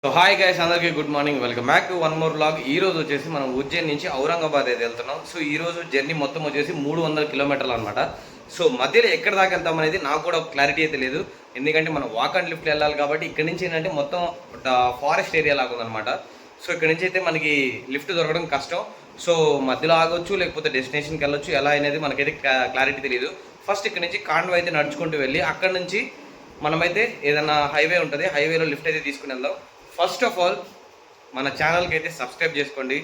So hi guys, అందరికీ good morning. Welcome back to one more vlog. ఈ రోజు వచ్చేసి మనం ఉజ్జయిన్ నుంచి ఔరంగాబాద్ అయితే వెళ్తున్నాం. సో ఈ రోజు జర్నీ మొత్తం వచ్చేసి 300 కిలోమీటర్లు అనమాట. సో మధ్యలో ఎక్కడ దాకా వెళ్తాం అనేది నాకు కూడా క్లారిటీ అయితే లేదు, ఎందుకంటే మనం వాక్ అండ్ లిఫ్ట్ వెళ్ళాలి కాబట్టి ఇక్కడ నుంచి ఏంటంటే మొత్తం ఫారెస్ట్ ఏరియా లాగా ఉందన్నమాట. సో ఇక్కడ నుంచి అయితే మనకి లిఫ్ట్ దొరకడం కష్టం. సో మధ్యలో ఆగొచ్చు, లేకపోతే డెస్టినేషన్కి వెళ్ళొచ్చు, ఎలా అనేది మనకైతే క్లారిటీ తెలియదు. ఫస్ట్ ఇక్కడ నుంచి కాండ్వా అయితే నడుచుకుంటూ వెళ్ళి అక్కడ నుంచి మనమైతే ఏదైనా హైవే ఉంటుంది, హైవేలో లిఫ్ట్ అయితే తీసుకుని వెళ్దాం. ఫస్ట్ ఆఫ్ ఆల్ మన ఛానల్కి అయితే సబ్స్క్రైబ్ చేసుకోండి.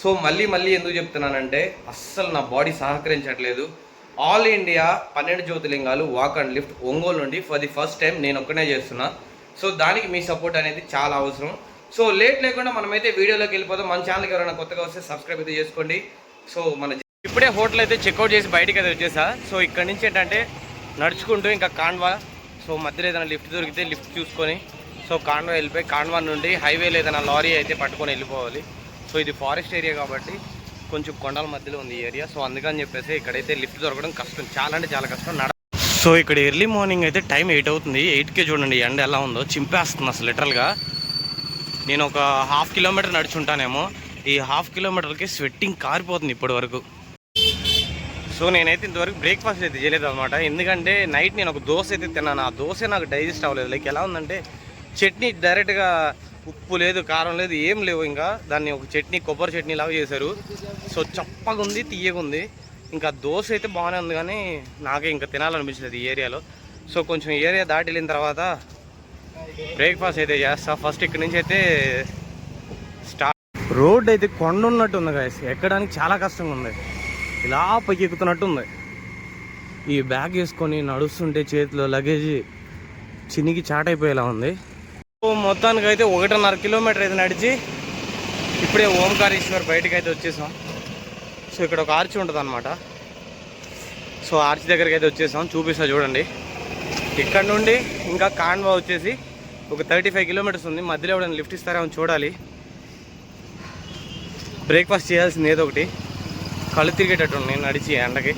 సో మళ్ళీ ఎందుకు చెప్తున్నానంటే అస్సలు నా బాడీ సహకరించట్లేదు. ఆల్ ఇండియా 12 జ్యోతిర్లింగాలు వాక్ అండ్ లిఫ్ట్ ఒంగోలు నుండి ఫర్ ది ఫస్ట్ టైం నేను ఒక్కనే చేస్తున్నా. సో దానికి మీ సపోర్ట్ అనేది చాలా అవసరం. సో లేట్ లేకుండా మనమైతే వీడియోలోకి వెళ్ళిపోతాం. మన ఛానల్కి ఎవరైనా కొత్తగా వస్తే సబ్స్క్రైబ్ అయితే చేసుకోండి. సో ఇప్పుడే హోటల్ అయితే చెక్అవుట్ చేసి బయటకి అయితే వచ్చేసా. సో ఇక్కడ నుంచి ఏంటంటే నడుచుకుంటూ ఇంకా కాండ్వా, సో మధ్యలో ఏదైనా లిఫ్ట్ దొరికితే లిఫ్ట్ చూసుకొని సో కాండ్వా వెళ్ళిపోయి కాండ్వా నుండి హైవేలో ఏదైనా లారీ అయితే పట్టుకొని వెళ్ళిపోవాలి. సో ఇది ఫారెస్ట్ ఏరియా కాబట్టి కొంచెం కొండల మధ్యలో ఉంది ఈ ఏరియా. సో అందుకని చెప్పేసి ఇక్కడైతే లిఫ్ట్ దొరకడం కష్టం, చాలా అంటే చాలా కష్టం. సో ఇక్కడ ఎర్లీ మార్నింగ్ అయితే టైం 8 అవుతుంది. 8కే చూడండి ఎండ ఎలా ఉందో, చింపేస్తుంది అసలు లిటరల్గా. నేను ఒక ½ కిలోమీటర్ నడుచుంటానేమో, ఈ ½ కిలోమీటర్కి స్వెట్టింగ్ కారిపోతుంది ఇప్పటి వరకు. సో నేనైతే ఇంతవరకు బ్రేక్ఫాస్ట్ అయితే చేయలేదు అనమాట, ఎందుకంటే నైట్ నేను ఒక దోశ అయితే తిన్నాను. ఆ దోశ నాకు డైజెస్ట్ అవ్వలేదు. లైక్ ఎలా ఉందంటే చట్నీ డైరెక్ట్గా ఉప్పు లేదు, కారం లేదు, ఏం లేవు. ఇంకా దాన్ని ఒక చట్నీ, కొబ్బరి చట్నీ లాగా చేశారు. సో చప్పగా ఉంది, తీయగా ఉంది. ఇంకా దోశ అయితే బాగానే ఉంది, కానీ నాకే ఇంకా తినాలనిపించలేదు ఈ ఏరియాలో. సో కొంచెం ఏరియా దాటి వెళ్ళిన తర్వాత బ్రేక్ఫాస్ట్ అయితే చేస్తా. ఫస్ట్ ఇక్కడ నుంచి అయితే స్టార్ట్. రోడ్ అయితే కొండ ఉన్నట్టు ఉంది గాయస్, ఎక్కడానికి చాలా కష్టంగా ఉంది. ఇలా పైకి ఎక్కుతున్నట్టు ఉంది. ఈ బ్యాగ్ వేసుకొని నడుస్తుంటే చేతిలో లగేజ్ చినికి చాటైపోయేలా ఉంది. సో మొత్తానికి అయితే 1.5 కిలోమీటర్ అయితే నడిచి ఇప్పుడే ఓంకారేశ్వర్ బయటకు అయితే వచ్చేసాం. సో ఇక్కడ ఒక ఆర్చ్ ఉంటుంది అనమాట. సో ఆర్చ్ దగ్గరికి అయితే వచ్చేసాం, చూపిస్తా చూడండి. ఇక్కడ నుండి ఇంకా కాండ్వా వచ్చేసి ఒక 35 కిలోమీటర్స్ ఉంది. మధ్యలో ఎవరైనా లిఫ్ట్ ఇస్తారేమో చూడాలి. బ్రేక్ఫాస్ట్ చేయాల్సింది ఏదో ఒకటి, కళ్ళు తిరిగేటట్టు నేను నడిచి ఎండకి.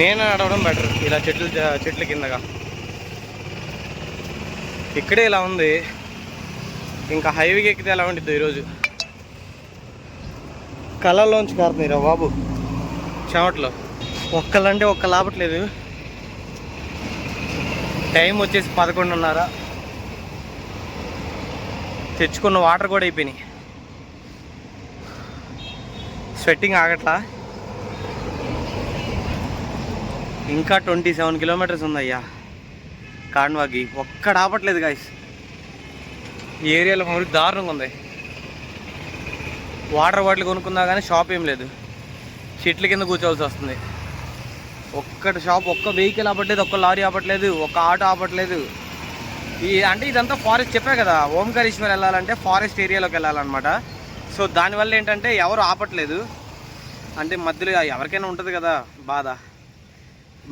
నేను నడవడం బెటర్ ఇలా చెట్ల కిందగా. ఇక్కడే ఇలా ఉంది, ఇంకా హైవేకి ఎక్కితే ఎలా ఉంటుంది ఈరోజు. కళ్ళల్లోంచి కారుతున్నాయి రా బాబు చెమట్లో. ఒక్కలంటే ఒక్క లాభట్లేదు. టైం వచ్చేసి 11:30. తెచ్చుకున్న వాటర్ కూడా అయిపోయినాయి. స్వెట్టింగ్ ఆగట్లా. ఇంకా 27 కిలోమీటర్స్ ఉందయ్యా కాండ్వాకి. ఒక్కడ ఆపట్లేదు గాయస్. ఈ ఏరియాలో మరి దారుణంగా ఉంది. వాటర్ బాటిల్ కొనుక్కుందా కానీ షాప్ ఏం లేదు, చెట్ల కింద కూర్చోవలసి వస్తుంది. ఒక్కటి షాప్, ఒక్క వెహికల్ ఆపట్లేదు, ఒక్క లారీ ఆపట్లేదు, ఒక్క ఆటో ఆపట్లేదు. అంటే ఇదంతా ఫారెస్ట్. చెప్పా కదా, ఓంకారేశ్వర్ వెళ్ళాలంటే ఫారెస్ట్ ఏరియాలోకి వెళ్ళాలన్నమాట. సో దానివల్ల ఏంటంటే ఎవరు ఆపట్లేదు. అంటే మధ్యలో ఎవరికైనా ఉంటుంది కదా బాధ,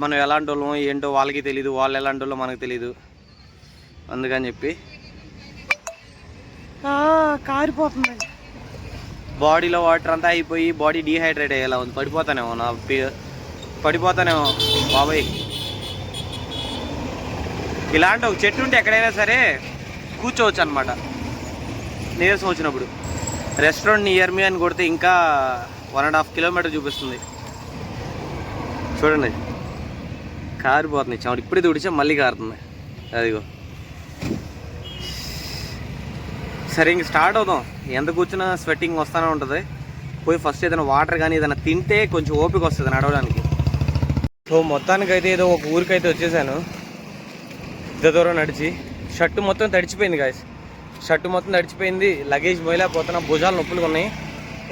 మనం ఎలాంటి వాళ్ళం ఏంటో వాళ్ళకి తెలీదు, వాళ్ళు ఎలాంటి వాళ్ళో మనకు తెలీదు. అందుకని చెప్పి కారిపోతుంది. బాడీలో వాటర్ అంతా అయిపోయి బాడీ డీహైడ్రేట్ అయ్యేలా ఉంది. పడిపోతానేమో బాబాయ్. ఇలాంటి ఒక చెట్టు ఉంటే ఎక్కడైనా సరే కూర్చోవచ్చు అనమాట నీరసం వచ్చినప్పుడు. రెస్టారెంట్ నియర్ మీ అని కొడితే ఇంకా 1.5 కిలోమీటర్ చూపిస్తుంది. చూడండి కారిపోతుంది చెమట. ఇప్పుడే తుడిచా మళ్ళీ కారుతుంది. అదిగో సరే ఇంక స్టార్ట్ అవుదాం. ఎంత కూర్చున్నా స్వెట్టింగ్ వస్తూనే ఉంటుంది. పోయి ఫస్ట్ ఏదైనా వాటర్ కానీ ఏదైనా తింటే కొంచెం ఓపిక వస్తుంది నడవడానికి. సో మొత్తానికైతే ఏదో ఒక ఊరికైతే వచ్చేసాను. ఇంత దూరం నడిచి షర్టు మొత్తం తడిచిపోయింది గాయస్. షర్టు మొత్తం తడిచిపోయింది, లగేజ్ మోయలేకపోతున్నా, భుజాలు నొప్పులు ఉన్నాయి.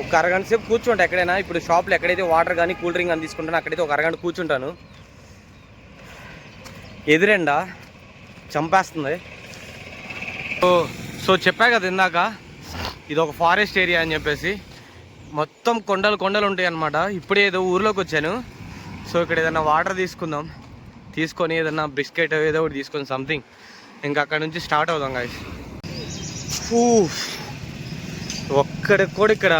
ఒక అరగంట సేపు కూర్చుంటా ఎక్కడైనా. ఇప్పుడు షాప్లో ఎక్కడైతే వాటర్ కానీ కూల్ డ్రింక్ కానీ తీసుకుంటానో అక్కడైతే ఒక అరగంట కూర్చుంటాను. ఎదురెండా చంపేస్తుంది. సో చెప్పా కదా ఇందాక, ఇది ఒక ఫారెస్ట్ ఏరియా అని చెప్పేసి. మొత్తం కొండలు ఉంటాయి అన్నమాట. ఇప్పుడే ఏదో ఊర్లోకి వచ్చాను. సో ఇక్కడ ఏదైనా వాటర్ తీసుకొని ఏదైనా బిస్కెట్ ఏదో ఒకటి తీసుకొని సంథింగ్ ఇంకా అక్కడ నుంచి స్టార్ట్ అవుదాం గాయస్. ఒక్కడికి కూడా ఇక్కడ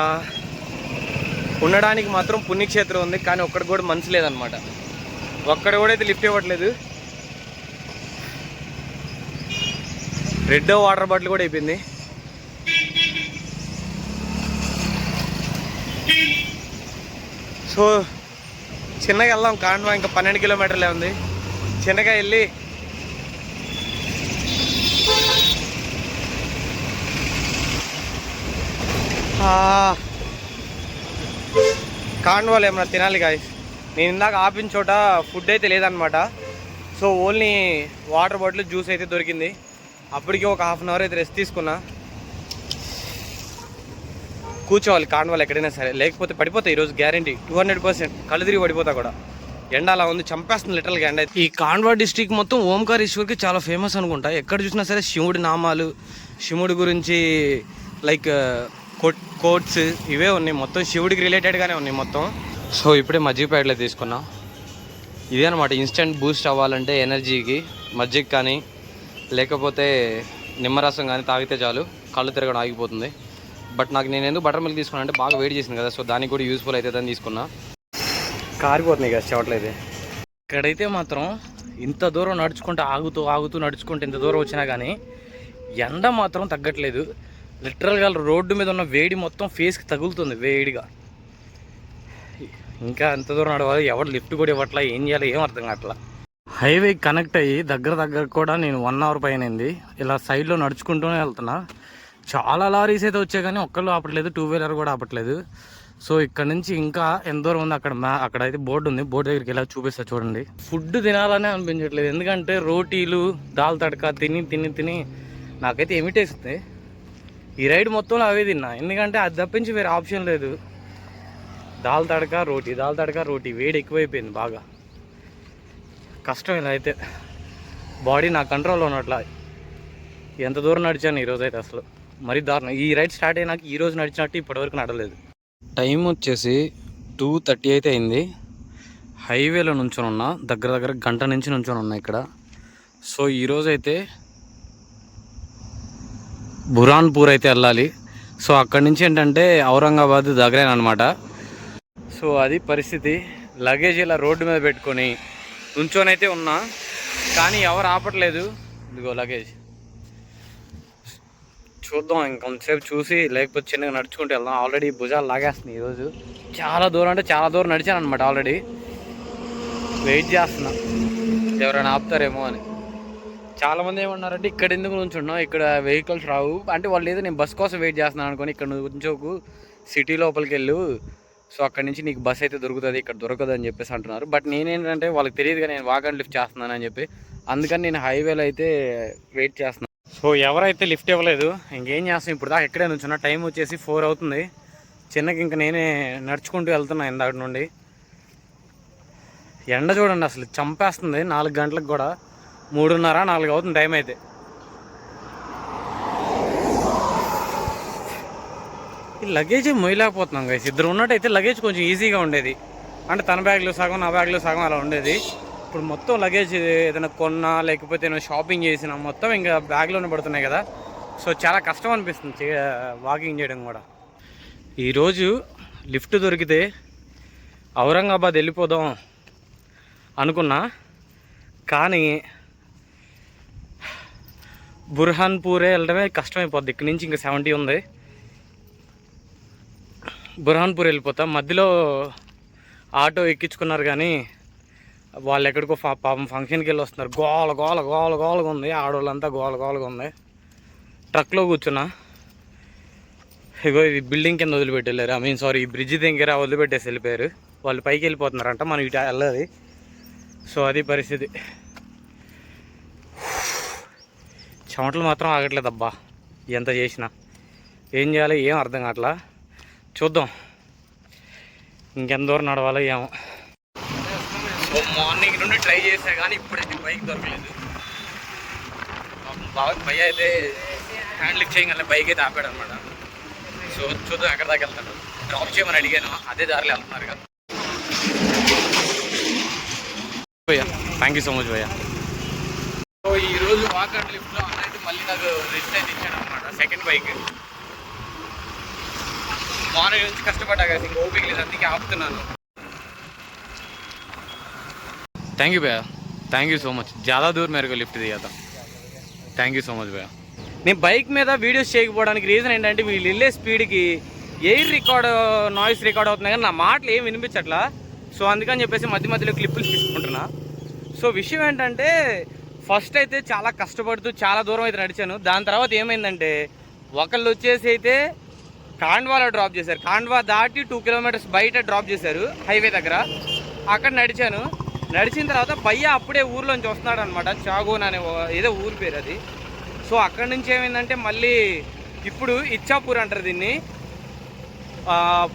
ఉండడానికి మాత్రం పుణ్యక్షేత్రం ఉంది, కానీ ఒక్కడికి కూడా మనసు లేదనమాట. ఒక్కడ కూడా అయితే లిఫ్ట్ ఇవ్వట్లేదు. రెడ్ వాటర్ బాటిల్ కూడా అయిపోయింది. సో చిన్నగా వెళ్దాం. కాండ్వా ఇంకా 12 కిలోమీటర్లే ఉంది. చిన్నగా వెళ్ళి కాండ్వాలో ఏమన్నా తినాలి గాయస్. నేను ఇందాక ఆపిన చోట ఫుడ్ అయితే లేదనమాట. So only water bottle, juice అయితే దొరికింది. అప్పటికి ఒక హాఫ్ అన్ అవర్ అయితే రెస్ట్ తీసుకున్నా. కూర్చోవాలి కాండ్వాలో ఎక్కడైనా సరే, లేకపోతే పడిపోతాయి ఈరోజు గ్యారంటీ 200%. కళ్ళు తిరిగి పడిపోతా కూడా. ఎండ అలా ఉంది, చంపేస్తుంది లిటరల్గా ఎండ. ఈ కాండ్వా డిస్ట్రిక్ట్ మొత్తం ఓంకారేశ్వర్కి చాలా ఫేమస్ అనుకుంటా. ఎక్కడ చూసినా సరే శివుడి నామాలు, శివుడి గురించి లైక్ కోట్స్ ఇవే ఉన్నాయి. మొత్తం శివుడికి రిలేటెడ్గానే ఉన్నాయి మొత్తం. సో ఇప్పుడే మజ్జిగ ప్యాకెట్లో తీసుకున్నా. ఇదే అనమాట ఇన్స్టెంట్ బూస్ట్ అవ్వాలంటే ఎనర్జీకి మజ్జిగ కానీ లేకపోతే నిమ్మరసం కానీ తాగితే చాలు, కళ్ళు తిరగడం ఆగిపోతుంది. బట్ నాకు నేను ఎందుకు బటర్ మిల్క్ తీసుకున్నా అంటే బాగా వేడి చేసింది కదా, సో దానికి కూడా యూస్ఫుల్ అవుతుందని తీసుకున్నా. కారిపోతున్నాయి కదా చెవట్లయితే. ఇక్కడైతే మాత్రం ఇంత దూరం నడుచుకుంటూ ఆగుతూ నడుచుకుంటూ ఇంత దూరం వచ్చినా కానీ ఎండ మాత్రం తగ్గట్లేదు. లిటరల్గా రోడ్డు మీద ఉన్న వేడి మొత్తం ఫేస్కి తగులుతుంది వేడిగా. ఇంకా ఎంత దూరం నడవాలి, ఎవరు లిఫ్ట్ కూడా ఇవ్వట్లా, ఏం చేయాలి ఏం అర్థం కావట్లా. హైవే కనెక్ట్ అయ్యి దగ్గర కూడా నేను 1 అవర్ పైనది. ఇలా సైడ్లో నడుచుకుంటూనే వెళ్తున్నా. చాలా లారీస్ అయితే వచ్చాయి కానీ ఒక్కళ్ళు ఆపట్లేదు, 2 వీలర్ కూడా ఆపట్లేదు. సో ఇక్కడ నుంచి ఇంకా ఎంత దూరం ఉంది, అక్కడైతే బోర్డు ఉంది, బోర్డు దగ్గరికి వెళ్ళి చూపిస్తా చూడండి. ఫుడ్ తినాలనే అనిపించట్లేదు, ఎందుకంటే రోటీలు దాల్ తడక తిని నాకైతే ఎమిటేస్తుంది. ఈ రైడ్ మొత్తంలో అవే తిన్నా, ఎందుకంటే అది తప్పించి వేరే ఆప్షన్ లేదు. దాల్ తడక రోటీ వేడి ఎక్కువైపోయింది బాగా. కష్టం ఇలా అయితే, బాడీ నా కంట్రోల్లో ఉన్నట్లా. ఎంత దూరం నడిచాను ఈరోజు అయితే అసలు మరీ దారుణం. ఈ రైడ్ స్టార్ట్ అయినాక ఈరోజు నడిచినట్టు ఇప్పటివరకు నడలేదు. టైం వచ్చేసి 2:30 అయితే అయింది. హైవేలో నుంచొని ఉన్నా, దగ్గర గంట నుంచి నుంచొని ఉన్నా ఇక్కడ. సో ఈరోజు అయితే బురాన్పూర్ అయితే వెళ్ళాలి. సో అక్కడి నుంచి ఏంటంటే ఔరంగాబాద్ దగ్గరేనమాట. సో అది పరిస్థితి. లగేజ్ ఇలా రోడ్డు మీద పెట్టుకొని నుంచొని అయితే ఉన్నా, కానీ ఎవరు ఆపట్లేదు. ఇదిగో లగేజ్ చూద్దాం, ఇంకొంతసేపు చూసి లేకపోతే చిన్నగా నడుచుకుంటూ వెళ్దాం. ఆల్రెడీ భుజాలు లాగేస్తున్నాయి ఈరోజు. చాలా దూరం నడిచాను అనమాట. ఆల్రెడీ వెయిట్ చేస్తున్నా ఎవరైనా ఆపుతారేమో అని. చాలామంది ఏమన్నారంటే ఇక్కడ ఎందుకు నుంచున్నావు, ఇక్కడ వెహికల్స్ రావు అంటే, వాళ్ళు ఏదో నేను బస్ కోసం వెయిట్ చేస్తున్నాను అనుకోని ఇక్కడ నుంచోకు, సిటీ లోపలికి వెళ్ళు, సో అక్కడి నుంచి నీకు బస్ అయితే దొరుకుతుంది, ఇక్కడ దొరకదు అని చెప్పేసి అంటున్నారు. బట్ నేనేంటంటే వాళ్ళకి తెలియదుగా నేను వాక్ అండ్ లిఫ్ట్ చేస్తున్నాను అని చెప్పి, అందుకని నేను హైవేలో అయితే వెయిట్ చేస్తున్నాను. సో ఎవరైతే లిఫ్ట్ ఇవ్వలేదు, ఇంకేం చేస్తాం. ఇప్పుడు దాకా ఎక్కడే నుంచున్నా. టైం వచ్చేసి 4 అవుతుంది. చిన్నకి ఇంకా నేనే నడుచుకుంటూ వెళ్తున్నా ఇందాక నుండి. ఎండ చూడండి అసలు చంపేస్తుంది. 4 గంటలకు కూడా 3:30, 4 అవుతుంది టైం అయితే. ఈ లగేజ్ మొయ్యలేకపోతున్నాం గైస్. ఇద్దరు ఉన్నట్టయితే లగేజ్ కొంచెం ఈజీగా ఉండేది, అంటే తన బ్యాగ్లో సగం నా బ్యాగ్లో సగం అలా ఉండేది. ఇప్పుడు మొత్తం లగేజ్ ఏదైనా కొన్నా లేకపోతే ఏదైనా షాపింగ్ చేసినా మొత్తం ఇంకా బ్యాగ్లోనే పడుతున్నాయి కదా. సో చాలా కష్టం అనిపిస్తుంది వాకింగ్ చేయడం కూడా. ఈరోజు లిఫ్ట్ దొరికితే ఔరంగాబాద్ వెళ్ళిపోదాం అనుకున్నా, కానీ బుర్హాన్పూరే వెళ్ళడమే కష్టమైపోద్ది. ఇక్కడి నుంచి ఇంకా 70 ఉంది. బుర్హాన్పూర్ వెళ్ళిపోతాం. మధ్యలో ఆటో ఎక్కించుకున్నారు కానీ వాళ్ళు ఎక్కడికో పాపం ఫంక్షన్కి వెళ్ళి వస్తున్నారు. గోలగా ఉంది, ఆడవాళ్ళంతా గోలగా ఉంది. ట్రక్లో కూర్చున్నా. ఇగో ఇది బిల్డింగ్ కింద వదిలిపెట్టి వెళ్ళారు. ఈ బ్రిడ్జ్ దగ్గర వదిలిపెట్టేసి వెళ్ళిపోయారు. వాళ్ళు పైకి వెళ్ళిపోతున్నారంట, మనం ఇటు వెళ్ళాలి. సో అది పరిస్థితి. చెమటలు మాత్రం ఆగట్లేదు అబ్బా, ఎంత చేసినా. ఏం చేయాలి ఏం అర్థం కావట్లా. చూద్దాం ఇంకెంత దూరం నడవాలో ఏమో. సో మార్నింగ్ నుండి ట్రై చేసా కానీ ఇప్పుడైతే బైక్ దొరకలేదు. బాగా భయ అయితే హ్యాండ్ లిఫ్ట్ చేయగల బైక్ అయితే ఆపాడు అనమాట. సో చూద్దాం ఎక్కడ దాకా వెళ్తాడు. డ్రాప్ చేయమని అడిగాను, అదే దారిలో వెళ్తున్నారు కదా. భయ్యా థ్యాంక్ యూ సో మచ్ భయ్యా. సో ఈరోజు వాక్ అండ్ లిఫ్ట్లో అన్నైతే మళ్ళీ నాకు రిస్ట్ అయితే ఇచ్చాడు అనమాట. సెకండ్ బైక్ మార్నింగ్ నుంచి కష్టపడ్డా కదా, ఇంకా ఓపిక లేదు, అందుకే ఆపుతున్నాను. थैंक यू भैया, थैंक यू सो मच. ज़्यादा दूर मेरे को लिफ्ट दिया था. थैंक यू సో మచ్ భయ్యా. నేను బైక్ మీద వీడియోస్ చేయకపోవడానికి రీజన్ ఏంటంటే వీళ్ళు వెళ్ళే స్పీడ్కి ఎయిర్ రికార్డ్ నాయిస్ రికార్డ్ అవుతుంది కానీ నా మాటలు ఏం వినిపించట్లా. సో అందుకని చెప్పేసి మధ్య మధ్యలో క్లిప్పులు తీసుకుంటున్నా. సో విషయం ఏంటంటే ఫస్ట్ అయితే చాలా కష్టపడుతూ చాలా దూరం అయితే నడిచాను. దాని తర్వాత ఏమైందంటే ఒకళ్ళు వచ్చేసి అయితే కాండ్వాలో డ్రాప్ చేశారు. కాండ్వా దాటి 2 కిలోమీటర్స్ బయట డ్రాప్ చేశారు హైవే దగ్గర. అక్కడ నడిచాను. నడిచిన తర్వాత భయ్య అప్పుడే ఊర్లోంచి వస్తున్నాడు అనమాట. చాగోన్ అనే ఏదో ఊరి పేరు అది. సో అక్కడి నుంచి ఏమైందంటే మళ్ళీ ఇప్పుడు ఇచ్చాపూర్ అంటారు దీన్ని.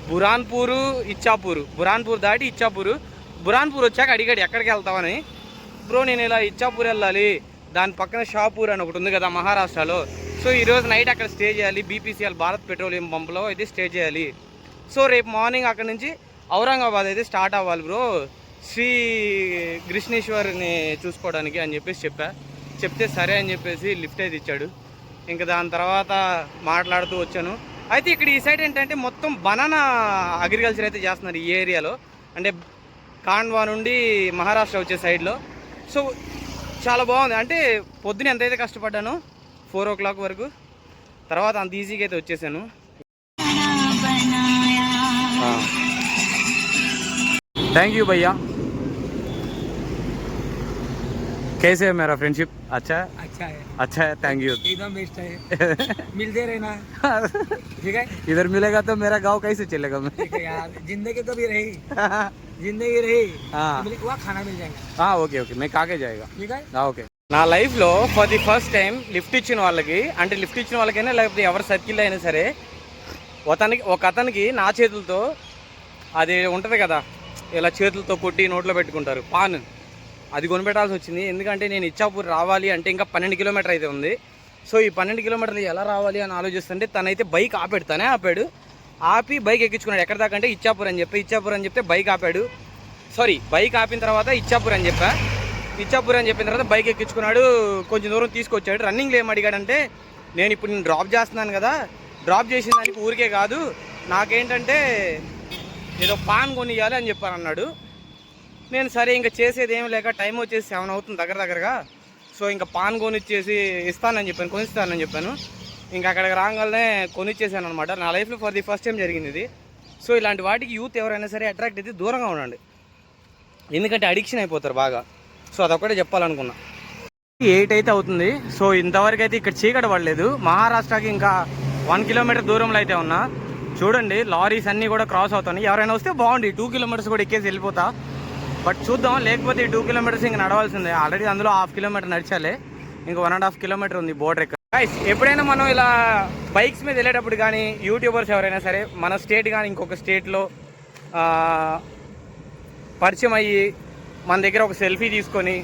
బురాన్పూరు ఇచ్చాపూరు, బురాన్పూర్ దాటి ఇచ్చాపూరు. బురాన్పూర్ వచ్చాక అడిగాడు ఎక్కడికి వెళ్తామని. బ్రో నేను ఇలా ఇచ్చాపూర్ వెళ్ళాలి, దాని పక్కన షాపూర్ అని ఒకటి ఉంది కదా మహారాష్ట్రలో. సో ఈరోజు నైట్ అక్కడ స్టే చేయాలి, బీపీసీఎల్ భారత్ పెట్రోలియం పంపులో అయితే స్టే చేయాలి. సో రేపు మార్నింగ్ అక్కడ నుంచి ఔరంగాబాద్ అయితే స్టార్ట్ అవ్వాలి బ్రో, శ్రీ కృష్ణేశ్వర్ని చూసుకోవడానికి అని చెప్పేసి చెప్తే సరే అని చెప్పేసి లిఫ్ట్ అయితే ఇచ్చాడు. ఇంకా దాని తర్వాత మాట్లాడుతూ వచ్చాను. అయితే ఇక్కడ ఈ సైడ్ ఏంటంటే మొత్తం బనానా అగ్రికల్చర్ అయితే చేస్తున్నారు ఈ ఏరియాలో, అంటే కాండ్వా నుండి మహారాష్ట్ర వచ్చే సైడ్లో. సో చాలా బాగుంది. అంటే పొద్దున ఎంతైతే కష్టపడ్డాను 4 o'clock వరకు, తర్వాత అంత ఈజీగా అయితే వచ్చేసాను. థ్యాంక్ యూ భయ్యా. कैसे है मेरा फ्रेंडशिप? अच्छा है थैंक यू. एकदम बेस्ट है. मिलते रहना. ठीक है. इधर मिलेगा तो मेरा गांव कैसे चलेगा? मैं ठीक है यार, जिंदगी कभी रही जिंदगी रही. वहाँ खाना मिल जाएगा. हाँ ओके मैं काके जाएगा. ठीक है. ఓకే. నా లైఫ్లో for the first time lift ఇచ్చిన వాళ్ళకి, అంటే లిఫ్ట్ ఇచ్చిన వాళ్ళకైనా లేకపోతే ఎవరి సర్కిల్ అయినా సరే, ఒక అతనికి నా చేతులతో అది ఉంటుంది కదా ఇలా చేతులతో కొట్టి నోట్లో పెట్టుకుంటారు పాన్, అది కొనిపెట్టాల్సి వచ్చింది. ఎందుకంటే నేను ఇచ్చాపూర్ రావాలి అంటే ఇంకా 12 కిలోమీటర్ అయితే ఉంది. సో ఈ 12 కిలోమీటర్లు ఎలా రావాలి అని ఆలోచిస్తుంటే తనైతే బైక్ ఆపాడు. ఆపి బైక్ ఎక్కించుకున్నాడు. ఎక్కడ దాకా అంటే ఇచ్చాపూర్ అని చెప్తే బైక్ ఆపాడు. సారీ, బైక్ ఆపిన తర్వాత ఇచ్చాపూర్ అని చెప్పిన తర్వాత బైక్ ఎక్కించుకున్నాడు. కొంచెం దూరం తీసుకొచ్చాడు. రన్నింగ్లో ఏం అడిగాడంటే, నేను డ్రాప్ చేస్తున్నాను కదా, డ్రాప్ చేసిన దానికి ఊరికే కాదు, నాకేంటంటే ఏదో పాన్ కొనియాలి అని చెప్పాను అన్నాడు. నేను సరే ఇంకా చేసేది ఏం లేక టైం వచ్చేసి 7 అవుతుంది దగ్గరగా. సో ఇంకా పాన్ కొనిచ్చేసి కొనిస్తానని చెప్పాను. ఇంకా అక్కడికి రాగానే కొనిచ్చేసాను అనమాట. నా లైఫ్లో ఫర్ ది ఫస్ట్ టైం జరిగింది ఇది. సో ఇలాంటి వాటికి యూత్ ఎవరైనా సరే అట్రాక్ట్ అయితే దూరంగా ఉండండి, ఎందుకంటే అడిక్షన్ అయిపోతారు బాగా. సో అదొక్కటే చెప్పాలనుకున్నా. 8 అయితే అవుతుంది. సో ఇంతవరకు అయితే ఇక్కడ చీకటి పడలేదు. మహారాష్ట్రకి ఇంకా 1 కిలోమీటర్ దూరంలో అయితే ఉన్నా. చూడండి లారీస్ అన్నీ కూడా క్రాస్ అవుతున్నాయి. ఎవరైనా వస్తే బాగుంది, 2 కిలోమీటర్స్ కూడా ఎక్కేసి వెళ్ళిపోతా. బట్ చూద్దాం, లేకపోతే 2 కిలోమీటర్స్ ఇంకా నడవాల్సిందే. ఆల్రెడీ అందులో 1/2 కిలోమీటర్ నడిచాలి, ఇంకా 1.5 కిలోమీటర్ ఉంది బోర్డర్ ఎక్కడ. ఎప్పుడైనా మనం ఇలా బైక్స్ మీద వెళ్ళేటప్పుడు కానీ, యూట్యూబర్స్ ఎవరైనా సరే మన స్టేట్ కానీ ఇంకొక స్టేట్లో పరిచయం అయ్యి మన దగ్గర ఒక సెల్ఫీ తీసుకొని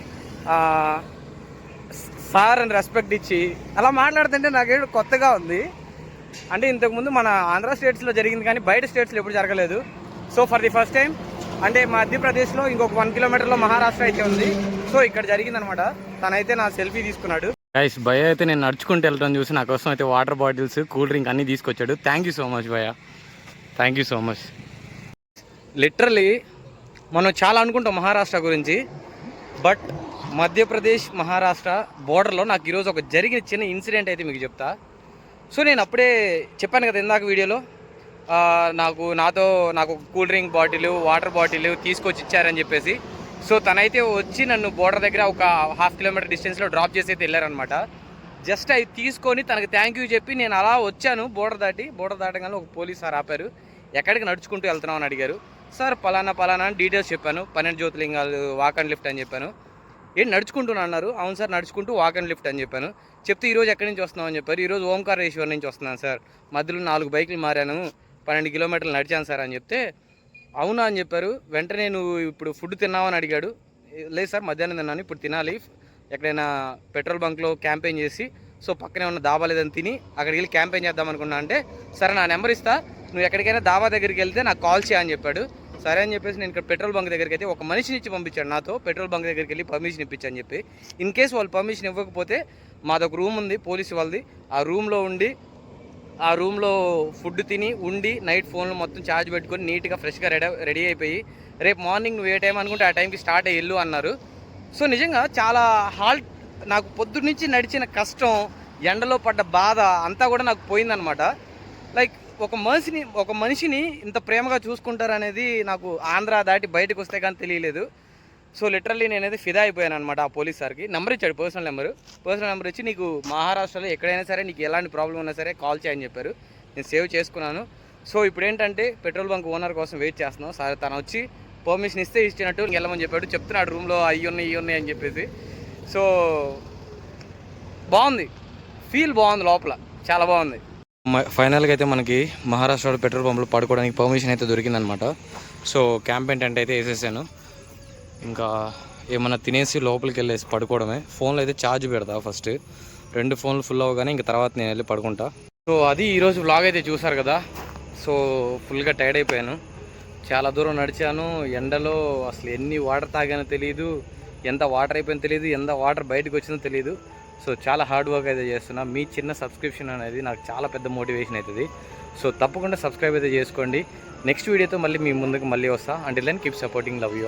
సార్ అని రెస్పెక్ట్ ఇచ్చి అలా మాట్లాడుతుంటే నాకేదో కొత్తగా ఉంది. అంటే ఇంతకుముందు మన ఆంధ్ర స్టేట్స్లో జరిగింది కానీ బయట స్టేట్స్లో ఎప్పుడు జరగలేదు. So for the first time అంటే మధ్యప్రదేశ్లో ఇంకొక 1 కిలోమీటర్లో మహారాష్ట్ర అయితే ఉంది. సో ఇక్కడ జరిగిందనమాట. తనైతే నా సెల్ఫీ తీసుకున్నాడు. గైస్ భయ అయితే నేను నడుచుకుంటూ వెళ్ళడం చూసి నా కోసం అయితే వాటర్ బాటిల్స్, కూల్ డ్రింక్ అన్నీ తీసుకొచ్చాడు. థ్యాంక్ యూ సో మచ్ భయ, thank you so much. Literally మనం చాలా అనుకుంటాం మహారాష్ట్ర గురించి, బట్ మధ్యప్రదేశ్ మహారాష్ట్ర బోర్డర్లో నాకు ఈరోజు ఒక జరిగిన చిన్న ఇన్సిడెంట్ అయితే మీకు చెప్తా. సో నేను అప్పుడే చెప్పాను కదా ఇందాక వీడియోలో, నాకు cool drink bottle, water bottle తీసుకొచ్చి ఇచ్చారని చెప్పేసి. సో తనైతే వచ్చి నన్ను బోర్డర్ దగ్గర ఒక 1/2 కిలోమీటర్ డిస్టెన్స్లో డ్రాప్ చేసి అయితే వెళ్ళారనమాట. జస్ట్ అవి తీసుకొని తనకు థ్యాంక్ యూ చెప్పి నేను అలా వచ్చాను. బోర్డర్ దాటగానే ఒక పోలీస్ సార్ ఆపారు. ఎక్కడికి నడుచుకుంటూ వెళ్తున్నావు అని అడిగారు. సార్ పలానా అని డీటెయిల్స్ చెప్పాను. 12 జ్యోతిర్లింగాలు వాక్ అండ్ లిఫ్ట్ అని చెప్పాను. ఏంటి నడుచుకుంటున్నా అన్నారు. అవును సార్ నడుచుకుంటూ వాక్ అండ్ లిఫ్ట్ అని చెప్పాను. చెప్తే ఈరోజు ఎక్కడి నుంచి వస్తున్నావు అని చెప్పారు. ఈరోజు ఓంకారేశ్వర్ నుంచి వస్తున్నాను సార్, మధ్యలో 4 బైకులు మారాను, 12 కిలోమీటర్లు నడిచాను సార్ అని చెప్తే, అవునా అని చెప్పారు. వెంటనే నువ్వు ఇప్పుడు ఫుడ్ తిన్నావు అని అడిగాడు. లేదు సార్ మధ్యాహ్నం తిన్నాను, ఇప్పుడు తినాలి, ఎక్కడైనా పెట్రోల్ బంక్లో క్యాంపెయిన్ చేసి సో పక్కనే ఉన్న దాబా లేదని తిని అక్కడికి వెళ్ళి క్యాంపెయిన్ చేద్దాం అనుకున్నా అంటే, సరే నా నెంబర్ ఇస్తా, నువ్వు ఎక్కడికైనా దాబా దగ్గరికి వెళ్తే నాకు కాల్ చేయని చెప్పాడు. సరే అని చెప్పేసి నేను ఇక్కడ పెట్రోల్ బంక్ దగ్గరికి అయితే ఒక మనిషిని ఇచ్చి పంపించాడు. నాతో పెట్రోల్ బంక్ దగ్గరికి వెళ్ళి పర్మిషన్ ఇప్పించని చెప్పి. ఇన్ కేసు వాళ్ళు పర్మిషన్ ఇవ్వకపోతే మాదొక రూమ్ ఉంది పోలీసు వాళ్ళది, ఆ రూమ్లో ఫుడ్ తిని ఉండి నైట్ ఫోన్లో మొత్తం ఛార్జ్ పెట్టుకొని నీట్గా ఫ్రెష్గా రెడీ అయిపోయి రేపు మార్నింగ్ నువ్వు ఏ టైం అనుకుంటే ఆ టైంకి స్టార్ట్ అయ్యి వెళ్ళు అన్నారు. సో నిజంగా చాలా నాకు పొద్దున్నుంచి నడిచిన కష్టం, ఎండలో పడ్డ బాధ అంతా కూడా నాకు పోయిందనమాట. లైక్ ఒక మనిషిని ఇంత ప్రేమగా చూసుకుంటారు అనేది నాకు ఆంధ్ర దాటి బయటకు వస్తే కానీ తెలియలేదు. సో లిటరల్లీ నేనైతే ఫిదా అయిపోయాను అనమాట ఆ పోలీస్ సార్కి. నెంబర్ ఇచ్చాడు, పర్సనల్ నెంబర్ ఇచ్చి నీకు మహారాష్ట్రలో ఎక్కడైనా సరే నీకు ఎలాంటి ప్రాబ్లం ఉన్నా సరే కాల్ చేయని చెప్పారు. నేను సేవ్ చేసుకున్నాను. సో ఇప్పుడు ఏంటంటే పెట్రోల్ బంక్ ఓనర్ కోసం వెయిట్ చేస్తున్నాం. సరే తను వచ్చి పర్మిషన్ ఇస్తే ఇచ్చినట్టు వెళ్ళమని చెప్పాడు. చెప్తున్నాడు రూమ్లో అయ్యి ఉన్నాయి అని చెప్పేసి. సో బాగుంది, ఫీల్ బాగుంది, లోపల చాలా బాగుంది. ఫైనల్గా అయితే మనకి మహారాష్ట్రలో పెట్రోల్ పంపులో పడుకోవడానికి పర్మిషన్ అయితే దొరికిందనమాట. సో క్యాంప్ టెంట్ అయితే వేసేసాను. ఇంకా ఏమన్నా తినేసి లోపలికి వెళ్ళేసి పడుకోవడమే. ఫోన్లో అయితే ఛార్జ్ పెడతా ఫస్ట్, 2 ఫోన్లు ఫుల్ అవ్వగానే ఇంకా తర్వాత నేను వెళ్ళి పడుకుంటా. సో అది ఈరోజు వ్లాగ్ అయితే చూసారు కదా. సో ఫుల్గా టైర్డ్ అయిపోయాను, చాలా దూరం నడిచాను ఎండలో. అసలు ఎన్ని వాటర్ తాగానో తెలియదు, ఎంత వాటర్ అయిపోయిందో తెలియదు, ఎంత వాటర్ బయటకు వచ్చిందో తెలియదు. సో చాలా హార్డ్ వర్క్ అయితే చేస్తున్నా. మీ చిన్న సబ్స్క్రిప్షన్ అనేది నాకు చాలా పెద్ద మోటివేషన్ అవుతుంది. సో తప్పకుండా సబ్స్క్రైబ్ అయితే చేసుకోండి. నెక్స్ట్ వీడియోతో మళ్ళీ మీ ముందుకు మళ్ళీ వస్తా. Until then keep supporting, love you.